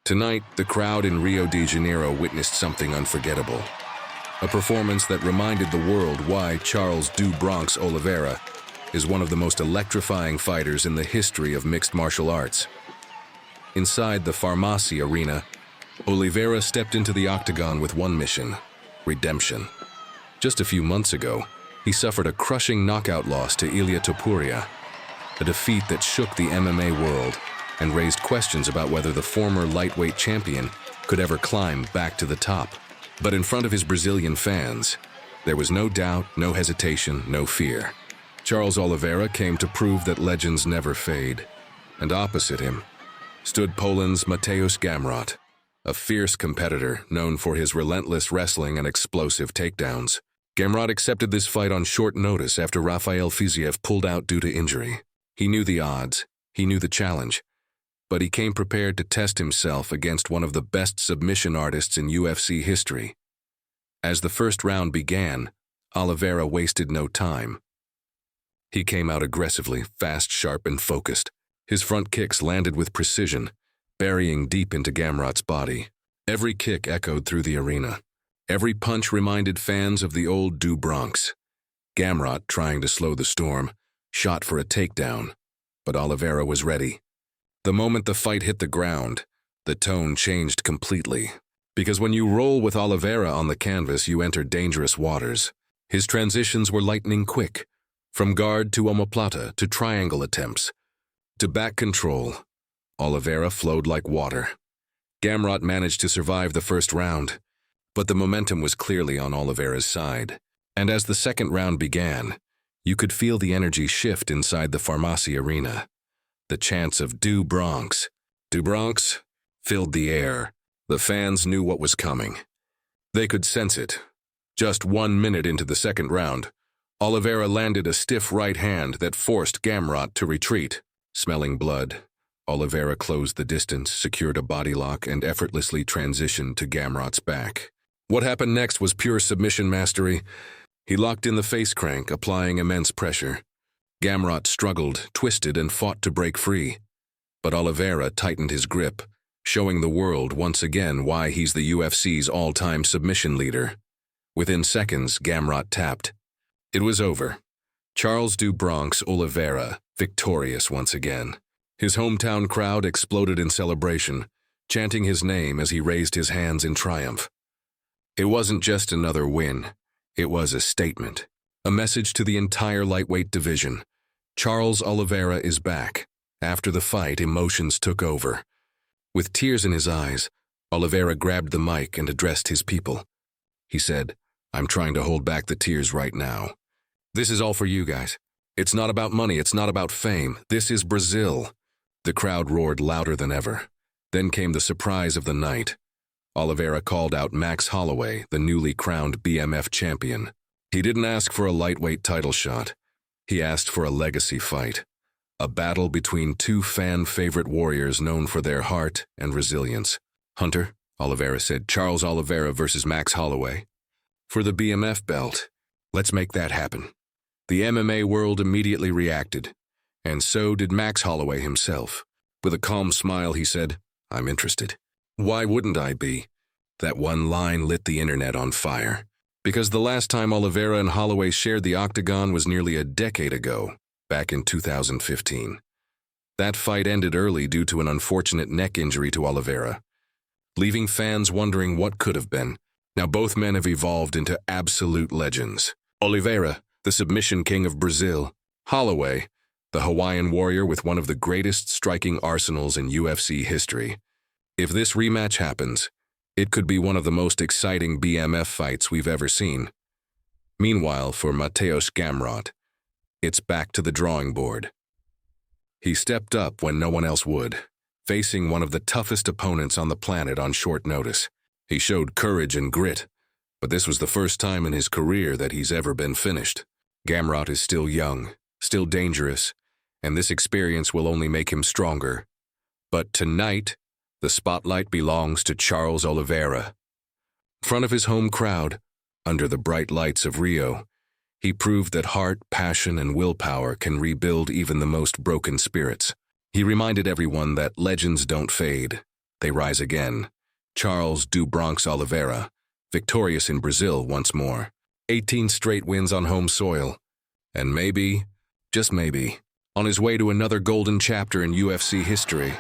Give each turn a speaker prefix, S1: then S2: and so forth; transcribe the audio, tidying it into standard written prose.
S1: Tonight, the crowd in Rio de Janeiro witnessed something unforgettable. A performance that reminded the world why Charles "Do Bronx" Oliveira is one of the most electrifying fighters in the history of mixed martial arts. Inside the Farmacia arena, Oliveira stepped into the octagon with one mission: redemption. Just a few months ago, he suffered a crushing knockout loss to Ilia Topuria, a defeat that shook the MMA world and raised questions about whether the former lightweight champion could ever climb back to the top. But in front of his Brazilian fans, there was no doubt, no hesitation, no fear. Charles Oliveira came to prove that legends never fade, and opposite him stood Poland's Mateusz Gamrot, a fierce competitor known for his relentless wrestling and explosive takedowns. Gamrot accepted this fight on short notice after Rafael Fiziev pulled out due to injury. He knew the odds, he knew the challenge, but he came prepared to test himself against one of the best submission artists in UFC history. As the first round began, Oliveira wasted no time. He came out aggressively, fast, sharp, and focused. His front kicks landed with precision, burying deep into Gamrot's body. Every kick echoed through the arena. Every punch reminded fans of the old "Do Bronx." Gamrot, trying to slow the storm, shot for a takedown, but Oliveira was ready. The moment the fight hit the ground, the tone changed completely. Because when you roll with Oliveira on the canvas, you enter dangerous waters. His transitions were lightning quick, from guard to omoplata to triangle attempts. To back control, Oliveira flowed like water. Gamrot managed to survive the first round, but the momentum was clearly on Oliveira's side. And as the second round began, you could feel the energy shift inside the Farmacia arena. The chants of "Do Bronx, Do Bronx" filled the air. The fans knew what was coming. They could sense it. Just 1 minute into the second round, Oliveira landed a stiff right hand that forced Gamrot to retreat. Smelling blood, Oliveira closed the distance, secured a body lock, and effortlessly transitioned to Gamrot's back. What happened next was pure submission mastery. He locked in the face crank, applying immense pressure. Gamrot struggled, twisted, and fought to break free. But Oliveira tightened his grip, showing the world once again why he's the UFC's all-time submission leader. Within seconds, Gamrot tapped. It was over. Charles "Do Bronx" Oliveira, victorious once again. His hometown crowd exploded in celebration, chanting his name as he raised his hands in triumph. It wasn't just another win. It was a statement, a message to the entire lightweight division. Charles Oliveira is back. After the fight, emotions took over. With tears in his eyes, Oliveira grabbed the mic and addressed his people. He said, "I'm trying to hold back the tears right now. This is all for you guys. It's not about money, it's not about fame. This is Brazil." The crowd roared louder than ever. Then came the surprise of the night. Oliveira called out Max Holloway, the newly crowned BMF champion. He didn't ask for a lightweight title shot. He asked for a legacy fight. A battle between two fan-favorite warriors known for their heart and resilience. "Hunter," Oliveira said, "Charles Oliveira versus Max Holloway. For the BMF belt. Let's make that happen." The MMA world immediately reacted, and so did Max Holloway himself. With a calm smile, he said, "I'm interested." Why wouldn't I be? That one line lit the internet on fire. Because the last time Oliveira and Holloway shared the octagon was nearly a decade ago, back in 2015. That fight ended early due to an unfortunate neck injury to Oliveira, leaving fans wondering what could have been. Now both men have evolved into absolute legends. Oliveira, the submission king of Brazil. Holloway, the Hawaiian warrior with one of the greatest striking arsenals in UFC history. If this rematch happens, it could be one of the most exciting BMF fights we've ever seen. Meanwhile, for Mateusz Gamrot, it's back to the drawing board. He stepped up when no one else would, facing one of the toughest opponents on the planet on short notice. He showed courage and grit, but this was the first time in his career that he's ever been finished. Gamrot is still young, still dangerous, and this experience will only make him stronger. But tonight, the spotlight belongs to Charles Oliveira. In front of his home crowd, under the bright lights of Rio, he proved that heart, passion, and willpower can rebuild even the most broken spirits. He reminded everyone that legends don't fade, they rise again. Charles do Bronx Oliveira, victorious in Brazil once more. 18 straight wins on home soil. And maybe, just maybe, on his way to another golden chapter in UFC history.